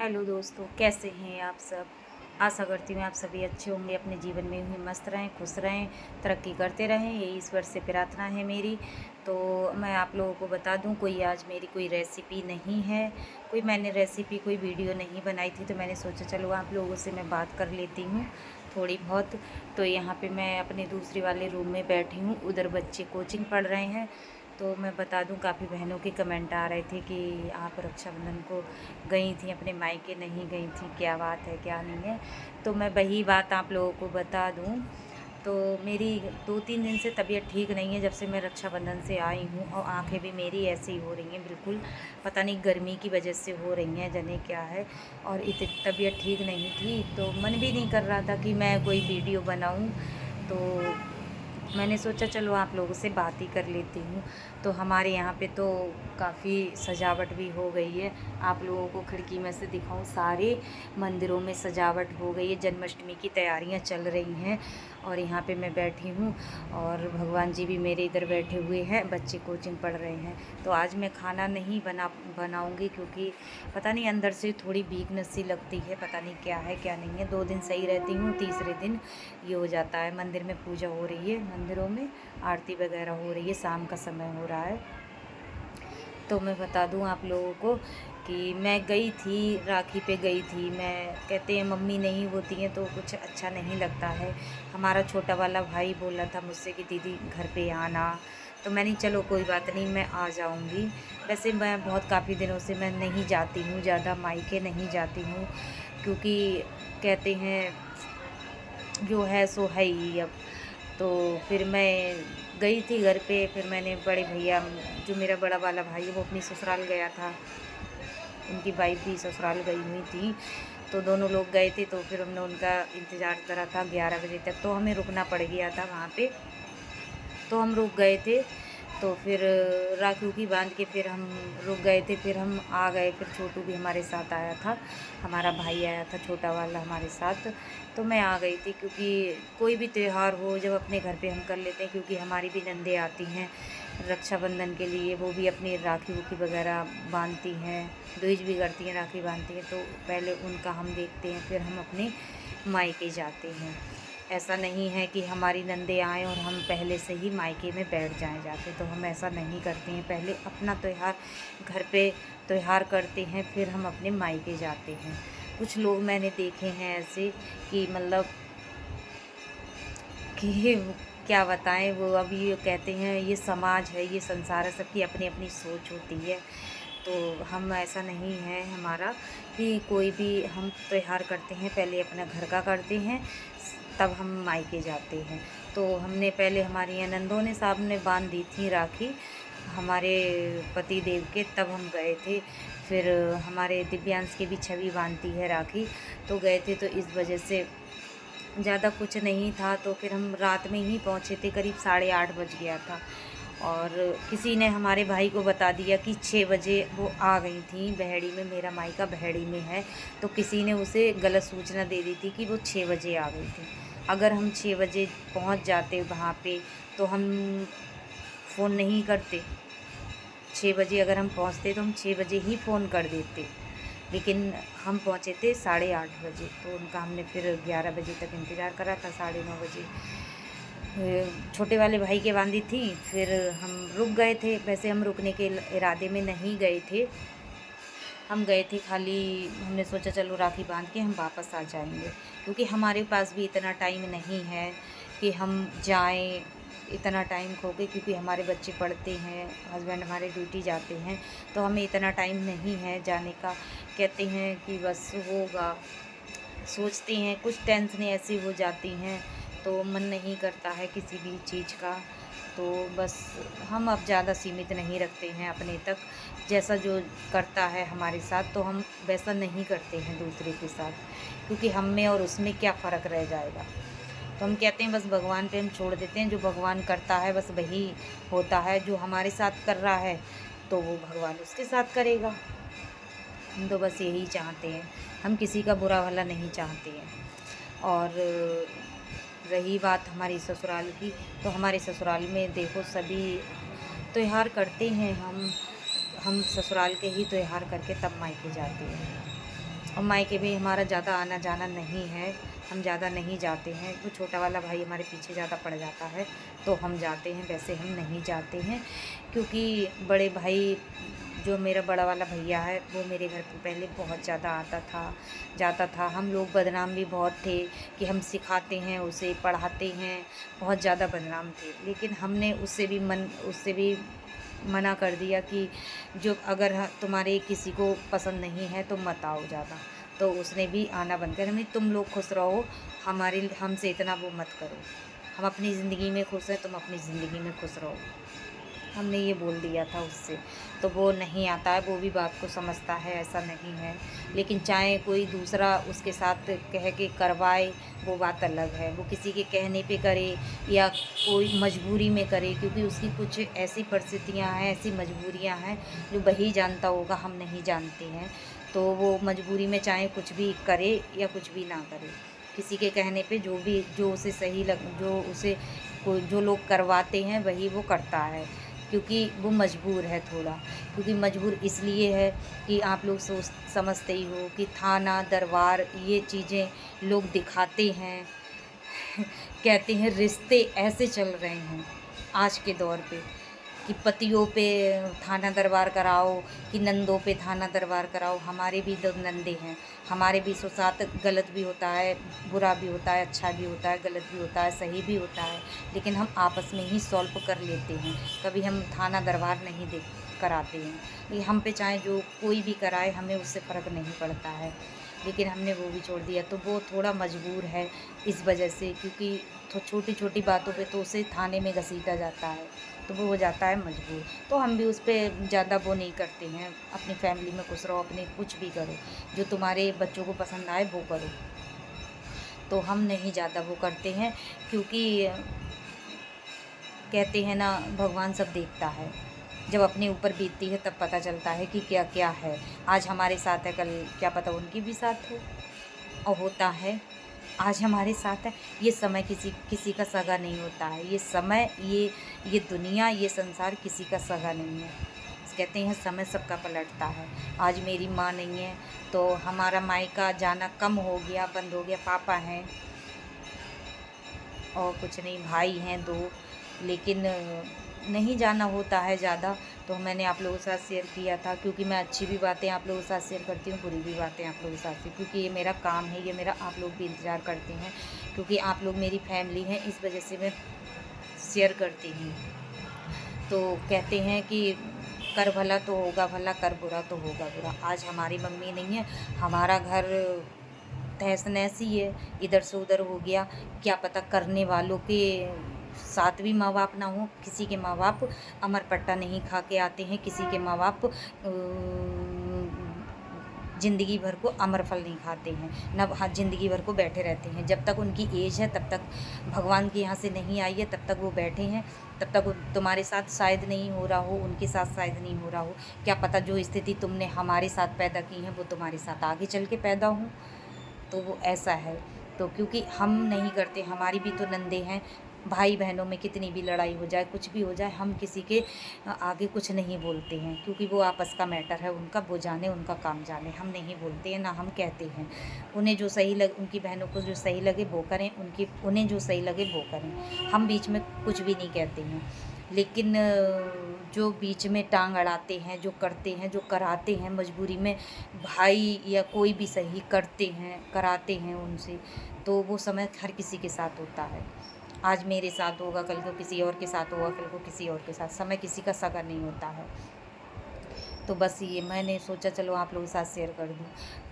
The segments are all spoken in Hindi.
हेलो दोस्तों, कैसे हैं आप सब। आशा करती हूँ आप सभी अच्छे होंगे, अपने जीवन में यूँ ही मस्त रहें, खुश रहें, तरक्की करते रहें, यही ईश्वर से प्रार्थना है मेरी। तो मैं आप लोगों को बता दूँ, कोई आज मेरी कोई रेसिपी नहीं है, मैंने रेसिपी कोई वीडियो नहीं बनाई थी, तो मैंने सोचा चलो आप लोगों से मैं बात कर लेती हूँ थोड़ी बहुत। तो यहाँ पे मैं अपने दूसरे वाले रूम में बैठी हूँ, उधर बच्चे कोचिंग पढ़ रहे हैं। तो मैं बता दूं, काफ़ी बहनों के कमेंट आ रहे थे कि आप रक्षाबंधन को गई थी अपने मायके, नहीं गई थी, क्या बात है क्या नहीं है। तो मैं वही बात आप लोगों को बता दूं। तो मेरी 2-3 दिन से तबीयत ठीक नहीं है, जब से मैं रक्षाबंधन से आई हूँ, और आंखें भी मेरी ऐसी ही हो रही हैं बिल्कुल, पता नहीं गर्मी की वजह से हो रही हैं जने क्या है। और इतनी तबीयत ठीक नहीं थी, तो मन भी नहीं कर रहा था कि मैं कोई वीडियो बनाऊँ। तो मैंने सोचा चलो आप लोगों से बात ही कर लेती हूँ। तो हमारे यहाँ पे तो काफ़ी सजावट भी हो गई है, आप लोगों को खिड़की में से दिखाऊं, सारे मंदिरों में सजावट हो गई है, जन्माष्टमी की तैयारियाँ चल रही हैं। और यहाँ पे मैं बैठी हूँ, और भगवान जी भी मेरे इधर बैठे हुए हैं, बच्चे कोचिंग पढ़ रहे हैं। तो आज मैं खाना नहीं बनाऊँगी, क्योंकि पता नहीं अंदर से थोड़ी वीकनेस सी लगती है, पता नहीं क्या है क्या नहीं है। 2 दिन सही रहती हूँ, तीसरे दिन ये हो जाता है। मंदिर में पूजा हो रही है, मंदिरों में आरती वगैरह हो रही है, शाम का समय हो रहा है। तो मैं बता दूं आप लोगों को कि मैं गई थी, राखी पे गई थी मैं। कहते हैं मम्मी नहीं होती हैं तो कुछ अच्छा नहीं लगता है। हमारा छोटा वाला भाई बोला था मुझसे कि दीदी घर पे आना, तो मैंने चलो कोई बात नहीं, मैं आ जाऊंगी। वैसे मैं बहुत काफ़ी दिनों से मैं नहीं जाती हूँ, ज़्यादा मायके नहीं जाती हूँ, क्योंकि कहते हैं जो है सो है ही अब। तो फिर मैं गई थी घर पे, फिर मैंने बड़े भैया, जो मेरा बड़ा वाला भाई है, वो अपनी ससुराल गया था, उनकी वाइफ भी ससुराल गई हुई थी। तो दोनों लोग गए थे, तो फिर हमने उनका इंतज़ार करा था 11 बजे तक, तो हमें रुकना पड़ गया था वहाँ पे। तो हम रुक गए थे, तो फिर राखी की बांध के फिर हम रुक गए थे, फिर हम आ गए। फिर छोटू भी हमारे साथ आया था, हमारा भाई आया था छोटा वाला हमारे साथ। तो मैं आ गई थी, क्योंकि कोई भी त्यौहार हो जब अपने घर पे हम कर लेते हैं, क्योंकि हमारी भी नंदे आती हैं रक्षाबंधन के लिए, वो भी अपनी राखी वुखी वगैरह बांधती हैं, द्विज भी करती हैं, राखी बांधती हैं। तो पहले उनका हम देखते हैं, फिर हम अपने मायके जाते हैं। ऐसा नहीं है कि हमारी नंदे आएँ और हम पहले से ही मायके में बैठ जाएँ जाके, तो हम ऐसा नहीं करते हैं। पहले अपना त्यौहार घर पे त्यौहार करते हैं, फिर हम अपने मायके जाते हैं। कुछ लोग मैंने देखे हैं ऐसे कि मतलब कि क्या बताएं, वो अभी ये कहते हैं ये समाज है, ये संसार है, सबकी अपनी अपनी सोच होती है। तो हम ऐसा नहीं है हमारा कि कोई भी हम त्यौहार करते हैं पहले अपना घर का करते हैं, तब हम मायके जाते हैं। तो हमने पहले, हमारी यहाँ नंदों ने साहब ने बांध दी थी राखी हमारे पति देव के, तब हम गए थे। फिर हमारे दिव्यांश की भी छवि बांधती है राखी, तो गए थे। तो इस वजह से ज़्यादा कुछ नहीं था, तो फिर हम रात में ही पहुँचे थे, करीब 8:30 बज गया था। और किसी ने हमारे भाई को बता दिया कि 6 बजे वो आ गई थी बहेड़ी में, मेरा मायका बहेड़ी में है। तो किसी ने उसे गलत सूचना दे दी थी कि वो 6 बजे आ गई थी। अगर हम 6 बजे पहुंच जाते वहाँ पे, तो हम फ़ोन नहीं करते। 6 बजे अगर हम पहुँचते तो हम 6 बजे ही फ़ोन कर देते, लेकिन हम पहुँचे थे 8:30 बजे। तो उनका हमने फिर 11 बजे तक इंतज़ार करा था, 9:30 बजे छोटे वाले भाई के बांधी थी। फिर हम रुक गए थे, वैसे हम रुकने के इरादे में नहीं गए थे, हम गए थे खाली, हमने सोचा चलो राखी बांध के हम वापस आ जाएंगे, क्योंकि हमारे पास भी इतना टाइम नहीं है कि हम जाएं, इतना टाइम खो के, क्योंकि हमारे बच्चे पढ़ते हैं, हस्बैंड हमारे ड्यूटी जाते हैं, तो हमें इतना टाइम नहीं है जाने का। कहते हैं कि बस होगा, सोचते हैं, कुछ टेंशनें ऐसी हो जाती हैं, तो मन नहीं करता है किसी भी चीज़ का। तो बस हम अब ज़्यादा सीमित नहीं रखते हैं अपने तक, जैसा जो करता है हमारे साथ, तो हम वैसा नहीं करते हैं दूसरे के साथ, क्योंकि हम में और उसमें क्या फ़र्क रह जाएगा। तो हम कहते हैं बस भगवान पे हम छोड़ देते हैं, जो भगवान करता है बस वही होता है, जो हमारे साथ कर रहा है तो वो भगवान उसके साथ करेगा। हम तो बस यही चाहते हैं, हम किसी का बुरा भला नहीं चाहते हैं। और रही बात हमारी ससुराल की, तो हमारे ससुराल में देखो सभी त्यौहार करते हैं, हम ससुराल के ही त्यौहार करके तब मायके जाते हैं। और मायके भी हमारा ज़्यादा आना जाना नहीं है, हम ज़्यादा नहीं जाते हैं। वो छोटा वाला भाई हमारे पीछे ज़्यादा पड़ जाता है तो हम जाते हैं, वैसे हम नहीं जाते हैं। क्योंकि बड़े भाई, जो मेरा बड़ा वाला भैया है, वो मेरे घर पे पहले बहुत ज़्यादा आता था, जाता था। हम लोग बदनाम भी बहुत थे कि हम सिखाते हैं उसे, पढ़ाते हैं, बहुत ज़्यादा बदनाम थे। लेकिन हमने उससे भी मना कर दिया कि जो अगर तुम्हारे किसी को पसंद नहीं है तो मत आओ ज़्यादा। तो उसने भी आना बंद कर, हमने तुम लोग खुश रहो, हमारे हमसे इतना वो मत करो, हम अपनी ज़िंदगी में खुश हैं, तुम अपनी ज़िंदगी में खुश रहो, हमने ये बोल दिया था उससे। तो वो नहीं आता है, वो भी बात को समझता है, ऐसा नहीं है। लेकिन चाहे कोई दूसरा उसके साथ कह के करवाए, वो बात अलग है। वो किसी के कहने पे करे या कोई मजबूरी में करे, क्योंकि उसकी कुछ ऐसी परिस्थितियां हैं, ऐसी मजबूरियां हैं जो वही जानता होगा, हम नहीं जानते हैं। तो वो मजबूरी में चाहे कुछ भी करे या कुछ भी ना करे, किसी के कहने पे जो उसे सही लग, जो लोग करवाते हैं वही वो करता है, क्योंकि वो मजबूर है थोड़ा। क्योंकि मजबूर इसलिए है कि आप लोग समझते ही हो कि थाना दरबार ये चीज़ें लोग दिखाते हैं। कहते हैं रिश्ते ऐसे चल रहे हैं आज के दौर पे कि पतियों पे थाना दरबार कराओ, कि नंदों पे थाना दरबार कराओ। हमारे भी 2 नंदे हैं, हमारे भी साथ गलत भी होता है, बुरा भी होता है, अच्छा भी होता है, गलत भी होता है, सही भी होता है। लेकिन हम आपस में ही सॉल्व कर लेते हैं, कभी हम थाना दरबार नहीं दे कराते हैं। ये हम पे चाहे जो कोई भी कराए, हमें उससे फ़र्क नहीं पड़ता है। लेकिन हमने वो भी छोड़ दिया, तो वो थोड़ा मजबूर है इस वजह से, क्योंकि तो छोटी छोटी बातों पे तो उसे थाने में घसीटा जाता है, तो वो हो जाता है मजबूर। तो हम भी उस पर ज़्यादा वो नहीं करते हैं, अपनी फैमिली में खुश रहो, अपने कुछ भी करो, जो तुम्हारे बच्चों को पसंद आए वो करो। तो हम नहीं ज़्यादा वो करते हैं, क्योंकि कहते हैं ना, भगवान सब देखता है। जब अपने ऊपर बीतती है तब पता चलता है कि क्या क्या है। आज हमारे साथ है, कल क्या पता उनकी भी साथ हो, और होता है। आज हमारे साथ है, ये समय किसी किसी का सगा नहीं होता है। ये समय, ये दुनिया, ये संसार किसी का सगा नहीं है। कहते हैं समय सबका पलटता है। आज मेरी माँ नहीं है तो हमारा मायका जाना कम हो गया, बंद हो गया। पापा हैं और कुछ नहीं, भाई हैं 2, लेकिन नहीं जाना होता है ज़्यादा। तो मैंने आप लोगों के साथ शेयर किया था, क्योंकि मैं अच्छी भी बातें आप लोगों के साथ शेयर करती हूँ, बुरी भी बातें आप लोगों के साथ, क्योंकि ये मेरा काम है, ये मेरा आप लोग भी इंतज़ार करते हैं, क्योंकि आप लोग मेरी फैमिली हैं, इस वजह से मैं शेयर करती हूँ। तो कहते हैं कि कर भला तो होगा भला, कर बुरा तो होगा बुरा। आज हमारी मम्मी नहीं है, हमारा घर तहस नहस ही है, इधर से उधर हो गया। क्या पता करने वालों के साथ भी माँ बाप ना हो। किसी के माँ बाप अमर पट्टा नहीं खा के आते हैं, किसी के माँ बाप ज़िंदगी भर को अमर फल नहीं खाते हैं, न ज़िंदगी भर को बैठे रहते हैं। जब तक उनकी एज है तब तक भगवान के यहाँ से नहीं आई है, तब तक वो बैठे हैं। तब तक तुम्हारे साथ शायद नहीं हो रहा हो, उनके साथ शायद नहीं हो रहा हो। क्या पता जो स्थिति तुमने हमारे साथ पैदा की है वो तुम्हारे साथ आगे चल के पैदा हो। तो वो ऐसा है। तो क्योंकि हम नहीं करते, हमारी भी तो नंदे हैं, भाई बहनों में कितनी भी लड़ाई हो जाए, कुछ भी हो जाए, हम किसी के आगे कुछ नहीं बोलते हैं, क्योंकि वो आपस का मैटर है उनका, वो जाने, उनका काम जाने। हम नहीं बोलते हैं, ना हम कहते हैं। उन्हें जो सही लगे, उनकी बहनों को जो सही लगे वो करें, उन्हें जो सही लगे वो करें। हम बीच में कुछ भी नहीं कहते हैं। लेकिन जो बीच में टांग अड़ाते हैं, जो करते हैं, जो कराते हैं मजबूरी में, भाई या कोई भी सही करते हैं, कराते हैं उनसे, तो वो समय हर किसी के साथ होता है। आज मेरे साथ होगा, कल को किसी और के साथ होगा, कल को किसी और के साथ। समय किसी का सगा नहीं होता है। तो बस ये मैंने सोचा चलो आप लोगों के साथ शेयर कर दूँ।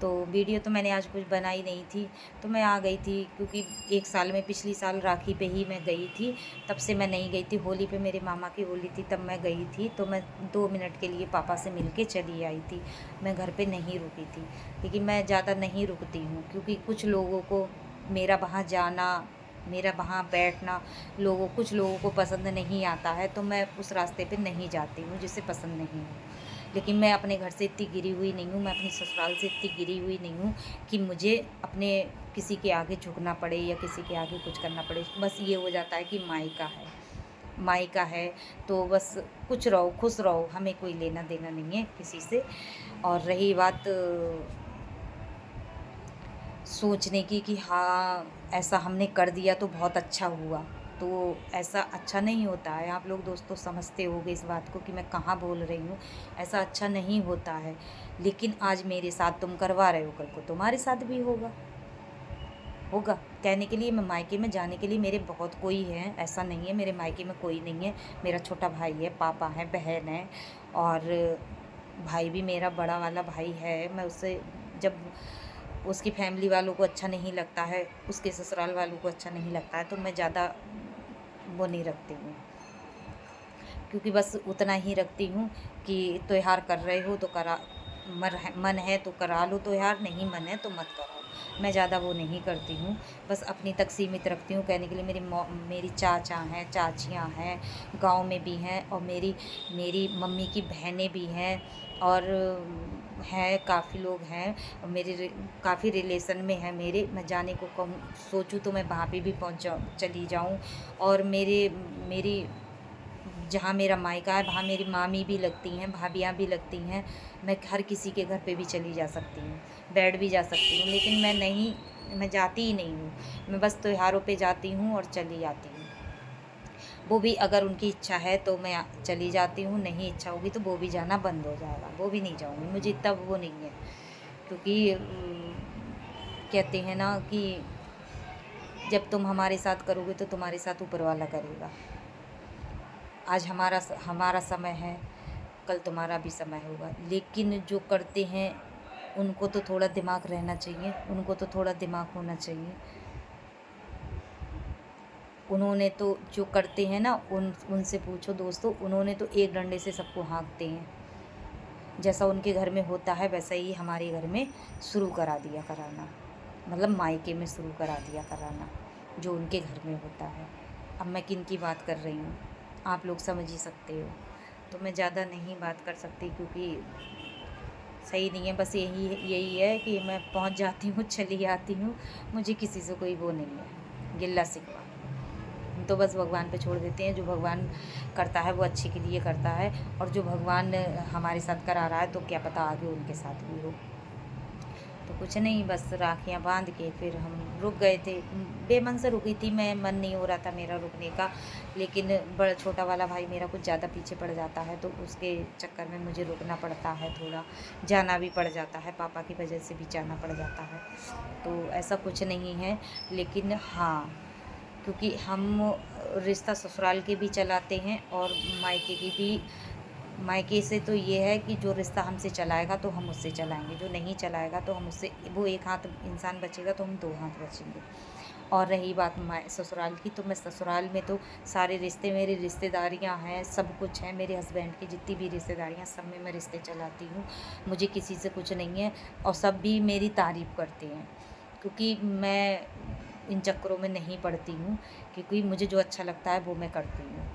तो वीडियो तो मैंने आज कुछ बनाई नहीं थी, तो मैं आ गई थी, क्योंकि 1 साल में पिछली साल राखी पे ही मैं गई थी, तब से मैं नहीं गई थी। होली पे मेरे मामा की होली थी तब मैं गई थी, तो मैं 2 मिनट के लिए पापा से मिल के चली आई थी। मैं घर पर नहीं रुकी थी, लेकिन मैं ज़्यादा नहीं रुकती हूँ, क्योंकि कुछ लोगों को मेरा वहाँ जाना, मेरा वहाँ बैठना, कुछ लोगों को पसंद नहीं आता है, तो मैं उस रास्ते पे नहीं जाती हूँ जिसे पसंद नहीं है। लेकिन मैं अपने घर से इतनी गिरी हुई नहीं हूँ, मैं अपनी ससुराल से इतनी गिरी हुई नहीं हूँ कि मुझे अपने किसी के आगे झुकना पड़े या किसी के आगे कुछ करना पड़े। बस ये हो जाता है कि मायका है तो बस कुछ रहो, खुश रहो, हमें कोई लेना देना नहीं है किसी से। और रही बात सोचने की कि हाँ ऐसा हमने कर दिया तो बहुत अच्छा हुआ। तो ऐसा अच्छा नहीं होता है। आप लोग दोस्तों समझते होगे इस बात को कि मैं कहाँ बोल रही हूँ। ऐसा अच्छा नहीं होता है। लेकिन आज मेरे साथ तुम करवा रहे हो, कल को तुम्हारे साथ भी होगा। होगा कहने के लिए, मैं मायके में जाने के लिए मेरे बहुत कोई है, ऐसा नहीं है मेरे मायके में कोई नहीं है। मेरा छोटा भाई है, पापा है, बहन है, और भाई भी मेरा बड़ा वाला भाई है। मैं उससे जब उसकी फैमिली वालों को अच्छा नहीं लगता है, उसके ससुराल वालों को अच्छा नहीं लगता है, तो मैं ज़्यादा वो नहीं रखती हूँ। क्योंकि बस उतना ही रखती हूँ कि त्योहार कर रहे हो तो करा, मन है तो करा लो त्योहार, नहीं मन है तो मत कराओ। मैं ज़्यादा वो नहीं करती हूँ, बस अपनी तक सीमित रखती हूँ। कहने के लिए मेरी चाचा हैं, चाचियाँ हैं, गांव में भी हैं, और मेरी मेरी मम्मी की बहनें भी हैं, और हैं काफ़ी लोग हैं, और काफ़ी रिलेशन में है मेरे। मैं जाने को कहूँ सोचूँ तो मैं वहाँ पे भी चली जाऊँ। और मेरी जहाँ मेरा मायका है वहाँ मेरी मामी भी लगती हैं, भाभियाँ भी लगती हैं। मैं हर किसी के घर पे भी चली जा सकती हूँ, बैठ भी जा सकती हूँ, लेकिन मैं जाती ही नहीं हूँ। मैं बस त्योहारों पे जाती हूँ और चली जाती हूँ। वो भी अगर उनकी इच्छा है तो मैं चली जाती हूँ, नहीं इच्छा होगी तो वो भी जाना बंद हो जाएगा, वो भी नहीं जाऊँगी। मुझे इतना वो नहीं है, क्योंकि कहते हैं ना कि जब तुम हमारे साथ करोगे तो तुम्हारे साथ ऊपर वाला करेगा। आज हमारा समय है, कल तुम्हारा भी समय होगा। लेकिन जो करते हैं उनको तो थोड़ा दिमाग रहना चाहिए, उनको तो थोड़ा दिमाग होना चाहिए। उन्होंने तो जो करते हैं ना, उनसे पूछो दोस्तों, उन्होंने तो एक डंडे से सबको हाँकते हैं। जैसा उनके घर में होता है वैसा ही हमारे घर में शुरू करा दिया कराना, मतलब मायके में शुरू करा दिया कराना, जो उनके घर में होता है। अब मैं किन की बात कर रही हूँ, आप लोग समझ ही सकते हो। तो मैं ज़्यादा नहीं बात कर सकती, क्योंकि सही नहीं है। बस यही है कि मैं पहुँच जाती हूँ, चली आती हूँ, मुझे किसी से कोई वो नहीं है, गिल्ला शिकवा। हम तो बस भगवान पे छोड़ देते हैं। जो भगवान करता है वो अच्छे के लिए करता है, और जो भगवान हमारे साथ करा रहा है तो क्या पता आगे उनके साथ भी हो। तो कुछ नहीं, बस राखियाँ बांध के फिर हम रुक गए थे। बेमन से रुकी थी मैं, मन नहीं हो रहा था मेरा रुकने का। लेकिन बड़ा छोटा वाला भाई मेरा कुछ ज़्यादा पीछे पड़ जाता है, तो उसके चक्कर में मुझे रुकना पड़ता है, थोड़ा जाना भी पड़ जाता है, पापा की वजह से भी जाना पड़ जाता है। तो ऐसा कुछ नहीं है। लेकिन हाँ, क्योंकि हम रिश्ता ससुराल के भी चलाते हैं और मायके की भी। मायके से तो ये है कि जो रिश्ता हमसे चलाएगा तो हम उससे चलाएंगे, जो नहीं चलाएगा तो हम उससे, वो एक हाथ इंसान बचेगा तो हम दो हाथ बचेंगे। और रही बात ससुराल की, तो मैं ससुराल में तो सारे रिश्ते, मेरी रिश्तेदारियां हैं, सब कुछ है। मेरे हस्बैंड की जितनी भी रिश्तेदारियां, सब में मैं रिश्ते चलाती हूँ। मुझे किसी से कुछ नहीं है, और सब भी मेरी तारीफ़ करते हैं, क्योंकि मैं इन चक्करों में नहीं पड़ती हूँ। क्योंकि मुझे जो अच्छा लगता है वो मैं करती हूँ।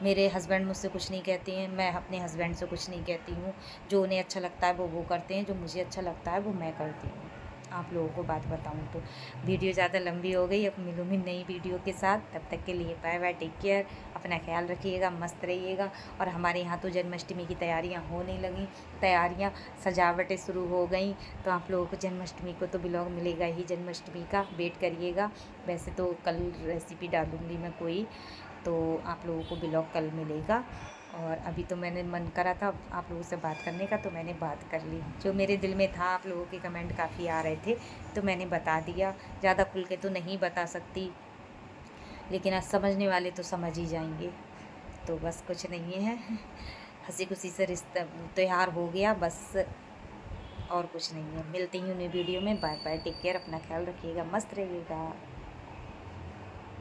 मेरे हस्बैंड मुझसे कुछ नहीं कहते हैं, मैं अपने हस्बैंड से कुछ नहीं कहती हूँ। जो उन्हें अच्छा लगता है वो करते हैं, जो मुझे अच्छा लगता है वो मैं करती हूँ। आप लोगों को बात बताऊँ तो वीडियो ज़्यादा लंबी हो गई। अब मिलूँगी नई वीडियो के साथ, तब तक के लिए बाय बाय, टेक केयर, अपना ख्याल रखिएगा, मस्त रहिएगा। और हमारे यहाँ तो जन्माष्टमी की तैयारियाँ होने लगी, तैयारियाँ, सजावटें शुरू हो गई। तो आप लोगों को जन्माष्टमी को तो ब्लॉग मिलेगा ही, जन्माष्टमी का वेट करिएगा। वैसे तो कल रेसिपी डालूँगी मैं कोई, तो आप लोगों को ब्लॉग कल मिलेगा। और अभी तो मैंने मन करा था आप लोगों से बात करने का, तो मैंने बात कर ली। जो मेरे दिल में था, आप लोगों के कमेंट काफ़ी आ रहे थे तो मैंने बता दिया। ज़्यादा खुल के तो नहीं बता सकती, लेकिन आज समझने वाले तो समझ ही जाएंगे। तो बस कुछ नहीं है, हंसी खुशी से रिश्ता त्यौहार हो गया बस, और कुछ नहीं है। मिलती हूँ नई वीडियो में, बाय बाय, टेक केयर, अपना ख्याल रखिएगा, मस्त रहिएगा।